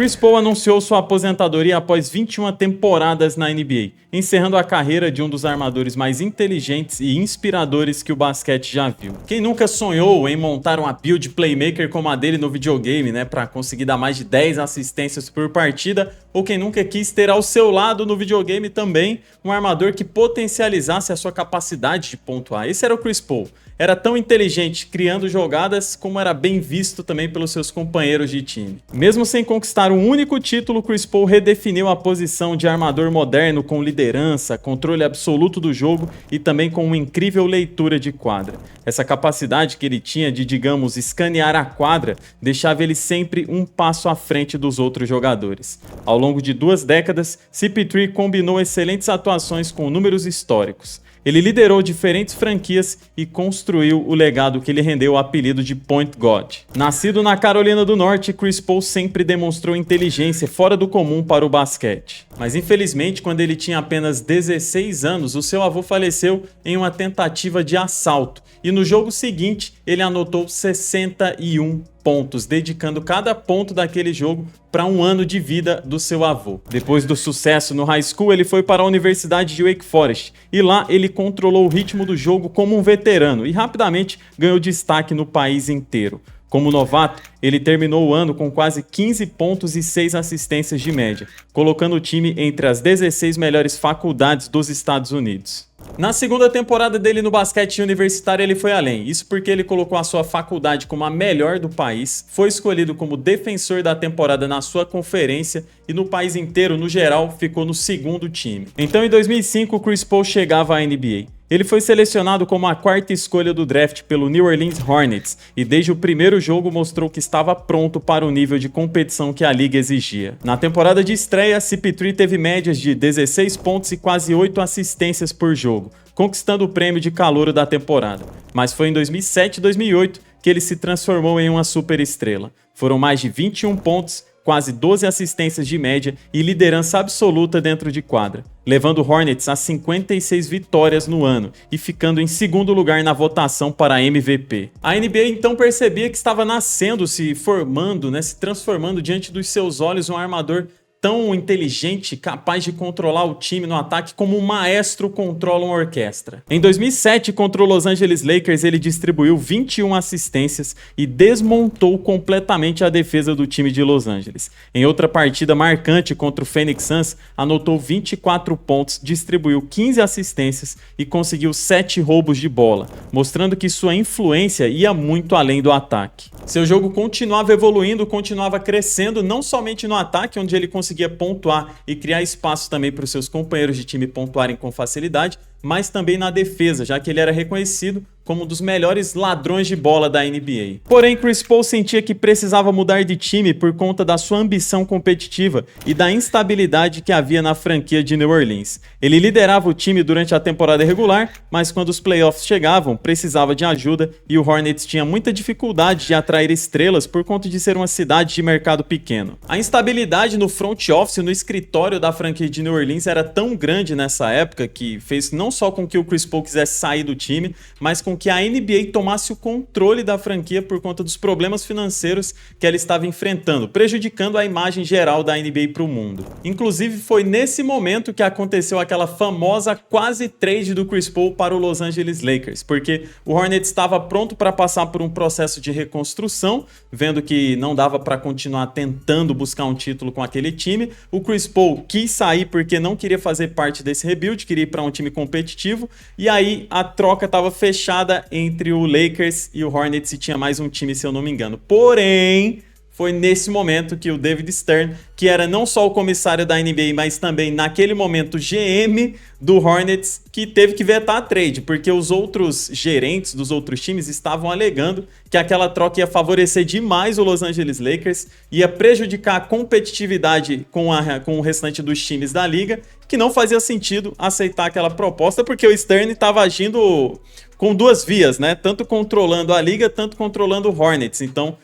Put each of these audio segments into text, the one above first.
Chris Paul anunciou sua aposentadoria após 21 temporadas na NBA, encerrando a carreira de um dos armadores mais inteligentes e inspiradores que o basquete já viu. Quem nunca sonhou em montar uma build playmaker como a dele no videogame, né, para conseguir dar mais de 10 assistências por partida, ou quem nunca quis ter ao seu lado no videogame também um armador que potencializasse a sua capacidade de pontuar? Esse era o Chris Paul. Era tão inteligente criando jogadas como era bem visto também pelos seus companheiros de time. Mesmo sem conquistar um único título, Chris Paul redefiniu a posição de armador moderno com liderança, controle absoluto do jogo e também com uma incrível leitura de quadra. Essa capacidade que ele tinha de, digamos, escanear a quadra deixava ele sempre um passo à frente dos outros jogadores. Ao longo de 2 décadas, CP3 combinou excelentes atuações com números históricos. Ele liderou diferentes franquias e construiu o legado que lhe rendeu o apelido de Point God. Nascido na Carolina do Norte, Chris Paul sempre demonstrou inteligência fora do comum para o basquete. Mas infelizmente, quando ele tinha apenas 16 anos, o seu avô faleceu em uma tentativa de assalto. E no jogo seguinte, ele anotou 61 pontos, dedicando cada ponto daquele jogo para um ano de vida do seu avô. Depois do sucesso no high school, ele foi para a Universidade de Wake Forest e lá ele controlou o ritmo do jogo como um veterano e rapidamente ganhou destaque no país inteiro. Como novato, ele terminou o ano com quase 15 pontos e 6 assistências de média, colocando o time entre as 16 melhores faculdades dos Estados Unidos. Na segunda temporada dele no basquete universitário, ele foi além. Isso porque ele colocou a sua faculdade como a melhor do país, foi escolhido como defensor da temporada na sua conferência e no país inteiro, no geral, ficou no 2º time. Então, em 2005, o Chris Paul chegava à NBA. Ele foi selecionado como a 4ª escolha do draft pelo New Orleans Hornets e desde o primeiro jogo mostrou que estava pronto para o nível de competição que a liga exigia. Na temporada de estreia, CP3 teve médias de 16 pontos e quase 8 assistências por jogo, conquistando o prêmio de calouro da temporada. Mas foi em 2007 e 2008 que ele se transformou em uma superestrela. Foram mais de 21 pontos, quase 12 assistências de média e liderança absoluta dentro de quadra, levando o Hornets a 56 vitórias no ano e ficando em 2º lugar na votação para MVP. A NBA então percebia que estava nascendo, se formando, se transformando diante dos seus olhos um armador tão inteligente, capaz de controlar o time no ataque como um maestro controla uma orquestra. Em 2007, contra o Los Angeles Lakers, ele distribuiu 21 assistências e desmontou completamente a defesa do time de Los Angeles. Em outra partida marcante contra o Phoenix Suns, anotou 24 pontos, distribuiu 15 assistências e conseguiu 7 roubos de bola, mostrando que sua influência ia muito além do ataque. Seu jogo continuava evoluindo, continuava crescendo, não somente no ataque, onde ele conseguia pontuar e criar espaço também para os seus companheiros de time pontuarem com facilidade, mas também na defesa, já que ele era reconhecido como um dos melhores ladrões de bola da NBA. Porém, Chris Paul sentia que precisava mudar de time por conta da sua ambição competitiva e da instabilidade que havia na franquia de New Orleans. Ele liderava o time durante a temporada regular, mas quando os playoffs chegavam, precisava de ajuda e o Hornets tinha muita dificuldade de atrair estrelas por conta de ser uma cidade de mercado pequeno. A instabilidade no front office, no escritório da franquia de New Orleans era tão grande nessa época que fez não só com que o Chris Paul quisesse sair do time, mas com que a NBA tomasse o controle da franquia por conta dos problemas financeiros que ela estava enfrentando, prejudicando a imagem geral da NBA para o mundo. Inclusive, foi nesse momento que aconteceu aquela famosa quase trade do Chris Paul para o Los Angeles Lakers, porque o Hornets estava pronto para passar por um processo de reconstrução, vendo que não dava para continuar tentando buscar um título com aquele time. O Chris Paul quis sair porque não queria fazer parte desse rebuild, queria ir para um time competitivo, e aí a troca estava fechada entre o Lakers e o Hornets e tinha mais um time, se eu não me engano. Porém, foi nesse momento que o David Stern, que era não só o comissário da NBA, mas também naquele momento GM do Hornets, que teve que vetar a trade, porque os outros gerentes dos outros times estavam alegando que aquela troca ia favorecer demais o Los Angeles Lakers, ia prejudicar a competitividade com o restante dos times da liga, que não fazia sentido aceitar aquela proposta, porque o Stern estava agindo com 2 vias, tanto controlando a liga, tanto controlando o Hornets. Então,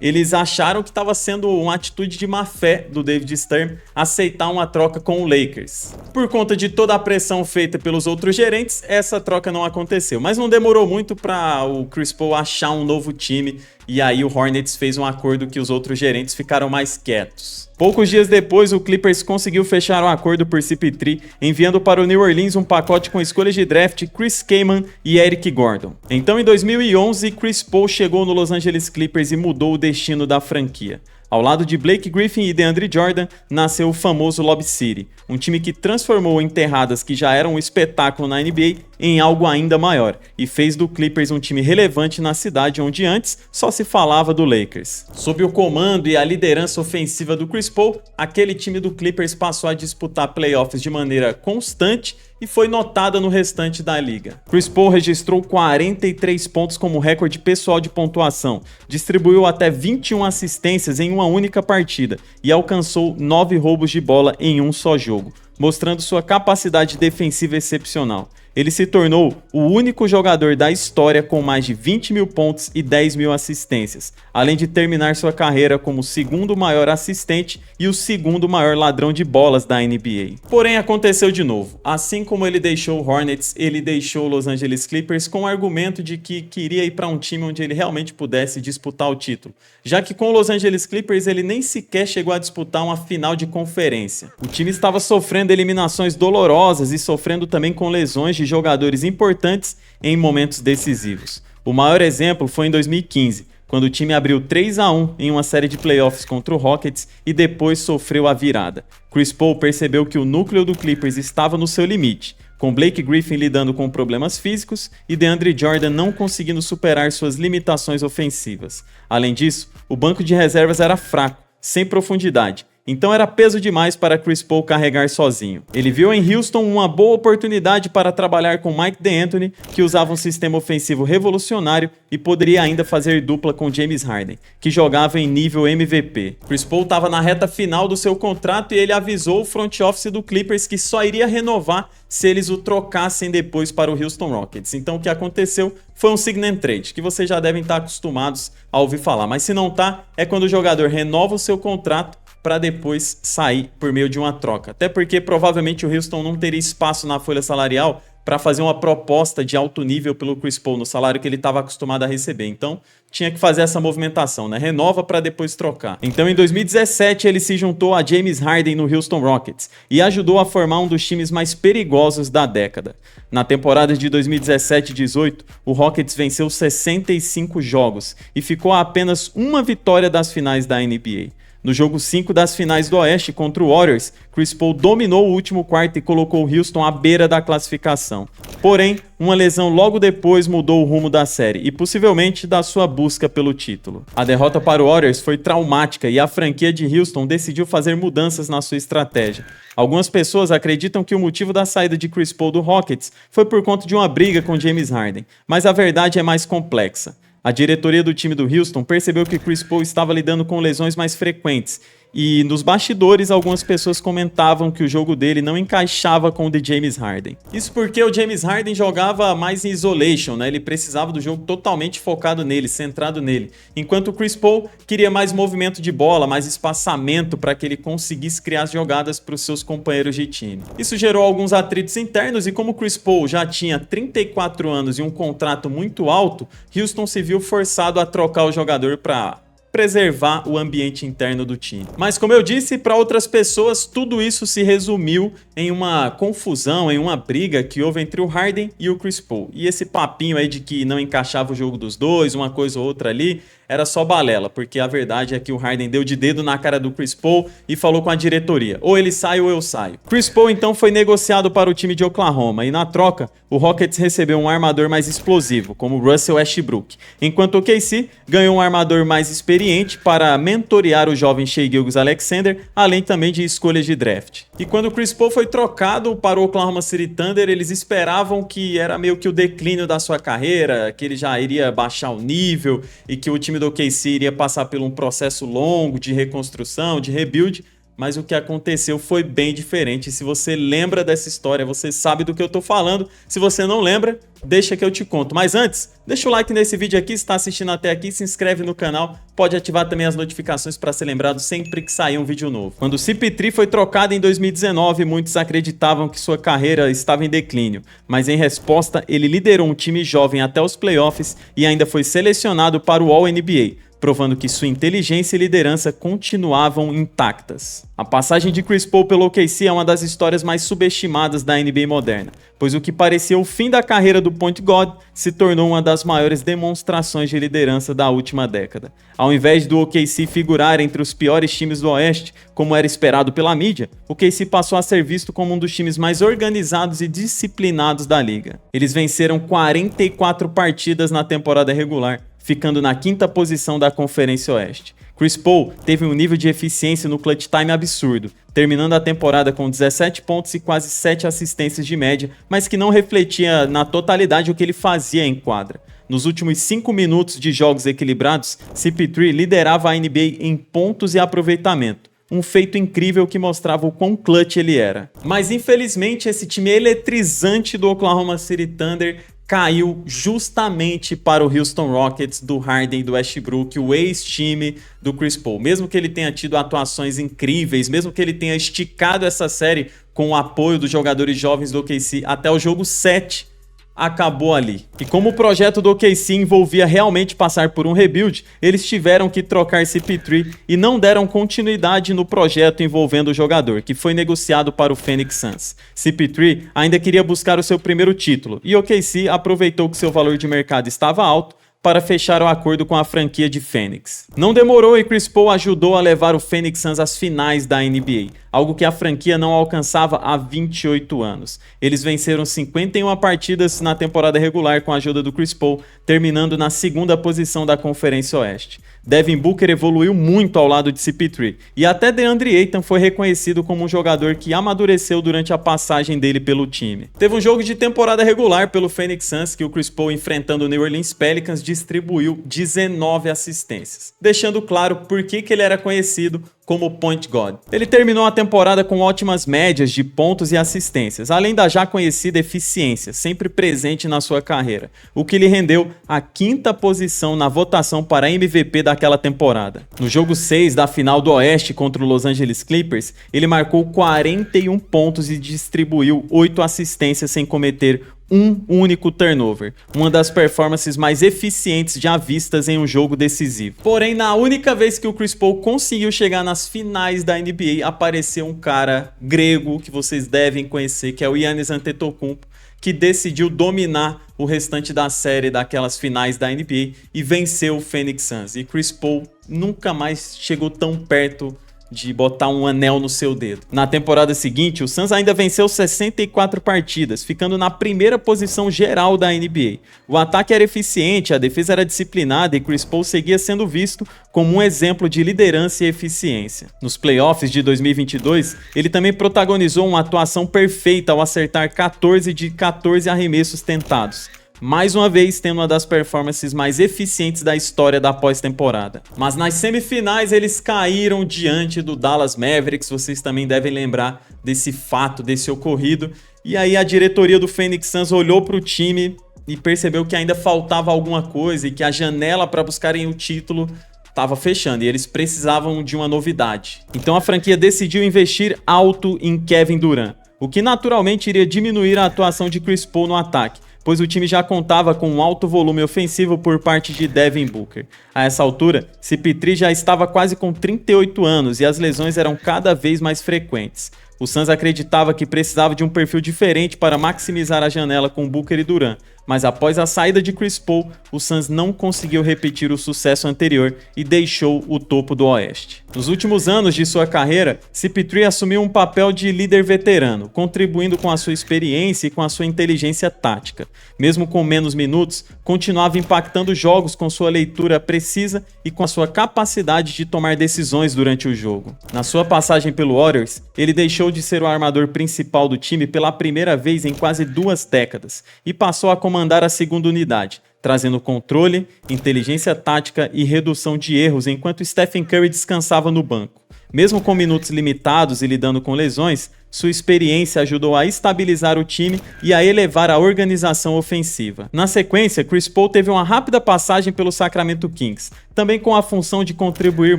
eles acharam que estava sendo uma atitude de má fé do David Stern aceitar uma troca com o Lakers. Por conta de toda a pressão feita pelos outros gerentes, essa troca não aconteceu. Mas não demorou muito para o Chris Paul achar um novo time e aí o Hornets fez um acordo que os outros gerentes ficaram mais quietos. Poucos dias depois, o Clippers conseguiu fechar um acordo por CP3, enviando para o New Orleans um pacote com escolhas de draft Chris Kaman e Eric Gordon. Então, em 2011, Chris Paul chegou no Los Angeles Clippers e mudou o destino da franquia. Ao lado de Blake Griffin e DeAndre Jordan, nasceu o famoso Lob City, um time que transformou enterradas que já eram um espetáculo na NBA em algo ainda maior, e fez do Clippers um time relevante na cidade onde antes só se falava do Lakers. Sob o comando e a liderança ofensiva do Chris Paul, aquele time do Clippers passou a disputar playoffs de maneira constante e foi notada no restante da liga. Chris Paul registrou 43 pontos como recorde pessoal de pontuação, distribuiu até 21 assistências em uma única partida e alcançou 9 roubos de bola em um só jogo, mostrando sua capacidade defensiva excepcional. Ele se tornou o único jogador da história com mais de 20 mil pontos e 10 mil assistências, além de terminar sua carreira como o segundo maior assistente e o segundo maior ladrão de bolas da NBA. Porém, aconteceu de novo. Assim como ele deixou o Hornets, ele deixou o Los Angeles Clippers com o argumento de que queria ir para um time onde ele realmente pudesse disputar o título, já que com o Los Angeles Clippers ele nem sequer chegou a disputar uma final de conferência. O time estava sofrendo eliminações dolorosas e sofrendo também com lesões de jogadores importantes em momentos decisivos. O maior exemplo foi em 2015, quando o time abriu 3-1 em uma série de playoffs contra o Rockets e depois sofreu a virada. Chris Paul percebeu que o núcleo do Clippers estava no seu limite, com Blake Griffin lidando com problemas físicos e DeAndre Jordan não conseguindo superar suas limitações ofensivas. Além disso, o banco de reservas era fraco, sem profundidade, então era peso demais para Chris Paul carregar sozinho. Ele viu em Houston uma boa oportunidade para trabalhar com Mike D'Antoni, que usava um sistema ofensivo revolucionário e poderia ainda fazer dupla com James Harden, que jogava em nível MVP. Chris Paul estava na reta final do seu contrato e ele avisou o front office do Clippers que só iria renovar se eles o trocassem depois para o Houston Rockets. Então o que aconteceu foi um sign and trade, que vocês já devem estar acostumados a ouvir falar, mas se não tá, é quando o jogador renova o seu contrato para depois sair por meio de uma troca. Até porque provavelmente o Houston não teria espaço na folha salarial para fazer uma proposta de alto nível pelo Chris Paul no salário que ele estava acostumado a receber. Então tinha que fazer essa movimentação, né? Renova para depois trocar. Então em 2017 ele se juntou a James Harden no Houston Rockets e ajudou a formar um dos times mais perigosos da década. Na temporada de 2017-18, o Rockets venceu 65 jogos e ficou a apenas uma vitória das finais da NBA. No jogo 5 das finais do Oeste contra o Warriors, Chris Paul dominou o último quarto e colocou o Houston à beira da classificação. Porém, uma lesão logo depois mudou o rumo da série e possivelmente da sua busca pelo título. A derrota para o Warriors foi traumática e a franquia de Houston decidiu fazer mudanças na sua estratégia. Algumas pessoas acreditam que o motivo da saída de Chris Paul do Rockets foi por conta de uma briga com James Harden, mas a verdade é mais complexa. A diretoria do time do Houston percebeu que Chris Paul estava lidando com lesões mais frequentes e nos bastidores algumas pessoas comentavam que o jogo dele não encaixava com o de James Harden. Isso porque o James Harden jogava mais em isolation, né? Ele precisava do jogo totalmente focado nele, centrado nele, enquanto o Chris Paul queria mais movimento de bola, mais espaçamento para que ele conseguisse criar as jogadas para os seus companheiros de time. Isso gerou alguns atritos internos e como o Chris Paul já tinha 34 anos e um contrato muito alto, Houston se viu forçado a trocar o jogador para preservar o ambiente interno do time. Mas como eu disse, para outras pessoas tudo isso se resumiu em uma confusão, em uma briga que houve entre o Harden e o Chris Paul. E esse papinho aí de que não encaixava o jogo dos dois, uma coisa ou outra ali, era só balela, porque a verdade é que o Harden deu de dedo na cara do Chris Paul e falou com a diretoria, ou ele sai ou eu saio. Chris Paul então foi negociado para o time de Oklahoma e na troca, o Rockets recebeu um armador mais explosivo, como Russell Westbrook, enquanto o KC ganhou um armador mais experiente para mentorear o jovem Shai Gilgeous-Alexander, além também de escolhas de draft. E quando o Chris Paul foi trocado para o Oklahoma City Thunder, eles esperavam que era meio que o declínio da sua carreira, que ele já iria baixar o nível e que o time do OKC iria passar por um processo longo de reconstrução, de rebuild, mas o que aconteceu foi bem diferente. Se você lembra dessa história, você sabe do que eu tô falando. Se você não lembra, deixa que eu te conto. Mas antes, deixa o like nesse vídeo aqui, se está assistindo até aqui, se inscreve no canal, pode ativar também as notificações para ser lembrado sempre que sair um vídeo novo. Quando o CP3 foi trocado em 2019, muitos acreditavam que sua carreira estava em declínio, mas em resposta, ele liderou um time jovem até os playoffs e ainda foi selecionado para o All-NBA, provando que sua inteligência e liderança continuavam intactas. A passagem de Chris Paul pelo OKC é uma das histórias mais subestimadas da NBA moderna, pois o que parecia o fim da carreira do Point God se tornou uma das maiores demonstrações de liderança da última década. Ao invés do OKC figurar entre os piores times do Oeste, como era esperado pela mídia, o OKC passou a ser visto como um dos times mais organizados e disciplinados da liga. Eles venceram 44 partidas na temporada regular, ficando na 5ª posição da Conferência Oeste. Chris Paul teve um nível de eficiência no clutch time absurdo, terminando a temporada com 17 pontos e quase 7 assistências de média, mas que não refletia na totalidade o que ele fazia em quadra. Nos últimos 5 minutos de jogos equilibrados, CP3 liderava a NBA em pontos e aproveitamento. Um feito incrível que mostrava o quão clutch ele era. Mas infelizmente esse time eletrizante do Oklahoma City Thunder caiu justamente para o Houston Rockets do Harden e do Westbrook, o ex-time do Chris Paul. Mesmo que ele tenha tido atuações incríveis, mesmo que ele tenha esticado essa série com o apoio dos jogadores jovens do OKC até o jogo 7, acabou ali. E como o projeto do OKC envolvia realmente passar por um rebuild, eles tiveram que trocar CP3 e não deram continuidade no projeto envolvendo o jogador, que foi negociado para o Phoenix Suns. CP3 ainda queria buscar o seu primeiro título, e o OKC aproveitou que seu valor de mercado estava alto para fechar o acordo com a franquia de Phoenix. Não demorou e Chris Paul ajudou a levar o Phoenix Suns às finais da NBA, algo que a franquia não alcançava há 28 anos. Eles venceram 51 partidas na temporada regular com a ajuda do Chris Paul, terminando na 2ª posição da Conferência Oeste. Devin Booker evoluiu muito ao lado de CP3 e até DeAndre Ayton foi reconhecido como um jogador que amadureceu durante a passagem dele pelo time. Teve um jogo de temporada regular pelo Phoenix Suns que o Chris Paul, enfrentando o New Orleans Pelicans, distribuiu 19 assistências, deixando claro por que ele era conhecido como Point God. Ele terminou a temporada com ótimas médias de pontos e assistências, além da já conhecida eficiência, sempre presente na sua carreira, o que lhe rendeu a 5ª posição na votação para MVP daquela temporada. No jogo 6 da final do Oeste contra o Los Angeles Clippers, ele marcou 41 pontos e distribuiu 8 assistências sem cometer um único turnover, uma das performances mais eficientes já vistas em um jogo decisivo. Porém, na única vez que o Chris Paul conseguiu chegar nas finais da NBA, apareceu um cara grego que vocês devem conhecer, que é o Giannis Antetokounmpo, que decidiu dominar o restante da série daquelas finais da NBA e venceu o Phoenix Suns. E Chris Paul nunca mais chegou tão perto de botar um anel no seu dedo. Na temporada seguinte, o Suns ainda venceu 64 partidas, ficando na 1ª posição geral da NBA. O ataque era eficiente, a defesa era disciplinada e Chris Paul seguia sendo visto como um exemplo de liderança e eficiência. Nos playoffs de 2022, ele também protagonizou uma atuação perfeita ao acertar 14 de 14 arremessos tentados, mais uma vez tendo uma das performances mais eficientes da história da pós-temporada. Mas nas semifinais eles caíram diante do Dallas Mavericks, vocês também devem lembrar desse fato, desse ocorrido. E aí a diretoria do Phoenix Suns olhou para o time e percebeu que ainda faltava alguma coisa e que a janela para buscarem o título estava fechando e eles precisavam de uma novidade. Então a franquia decidiu investir alto em Kevin Durant, o que naturalmente iria diminuir a atuação de Chris Paul no ataque, pois o time já contava com um alto volume ofensivo por parte de Devin Booker. A essa altura, CP3 já estava quase com 38 anos e as lesões eram cada vez mais frequentes. O Suns acreditava que precisava de um perfil diferente para maximizar a janela com Booker e Durant, mas após a saída de Chris Paul, o Suns não conseguiu repetir o sucesso anterior e deixou o topo do Oeste. Nos últimos anos de sua carreira, CP3 assumiu um papel de líder veterano, contribuindo com a sua experiência e com a sua inteligência tática. Mesmo com menos minutos, continuava impactando jogos com sua leitura precisa e com a sua capacidade de tomar decisões durante o jogo. Na sua passagem pelo Warriors, ele deixou de ser o armador principal do time pela primeira vez em quase 2 décadas e passou a comandar a segunda unidade, trazendo controle, inteligência tática e redução de erros enquanto Stephen Curry descansava no banco. Mesmo com minutos limitados e lidando com lesões, sua experiência ajudou a estabilizar o time e a elevar a organização ofensiva. Na sequência, Chris Paul teve uma rápida passagem pelo Sacramento Kings, também com a função de contribuir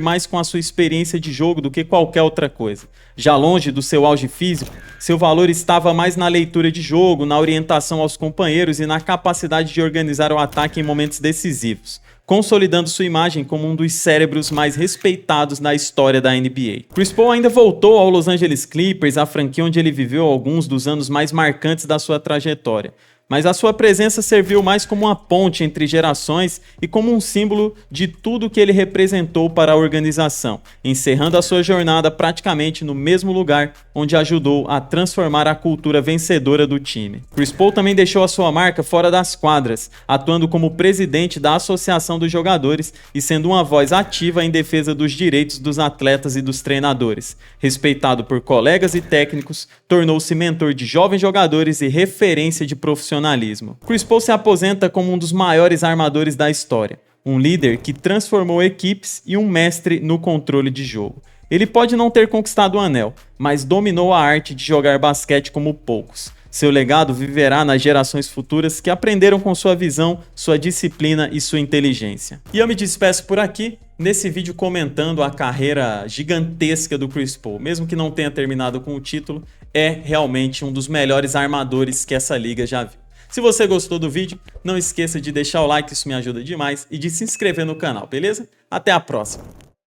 mais com a sua experiência de jogo do que qualquer outra coisa. Já longe do seu auge físico, seu valor estava mais na leitura de jogo, na orientação aos companheiros e na capacidade de organizar o ataque em momentos decisivos, consolidando sua imagem como um dos cérebros mais respeitados na história da NBA. Chris Paul ainda voltou ao Los Angeles Clippers, a franquia onde ele viveu alguns dos anos mais marcantes da sua trajetória. Mas a sua presença serviu mais como uma ponte entre gerações e como um símbolo de tudo que ele representou para a organização, encerrando a sua jornada praticamente no mesmo lugar onde ajudou a transformar a cultura vencedora do time. Chris Paul também deixou a sua marca fora das quadras, atuando como presidente da Associação dos Jogadores e sendo uma voz ativa em defesa dos direitos dos atletas e dos treinadores. Respeitado por colegas e técnicos, tornou-se mentor de jovens jogadores e referência de profissionalismo. Chris Paul se aposenta como um dos maiores armadores da história, um líder que transformou equipes e um mestre no controle de jogo. Ele pode não ter conquistado o anel, mas dominou a arte de jogar basquete como poucos. Seu legado viverá nas gerações futuras que aprenderam com sua visão, sua disciplina e sua inteligência. E eu me despeço por aqui, nesse vídeo comentando a carreira gigantesca do Chris Paul. Mesmo que não tenha terminado com o título, é realmente um dos melhores armadores que essa liga já viu. Se você gostou do vídeo, não esqueça de deixar o like, isso me ajuda demais, e de se inscrever no canal, beleza? Até a próxima!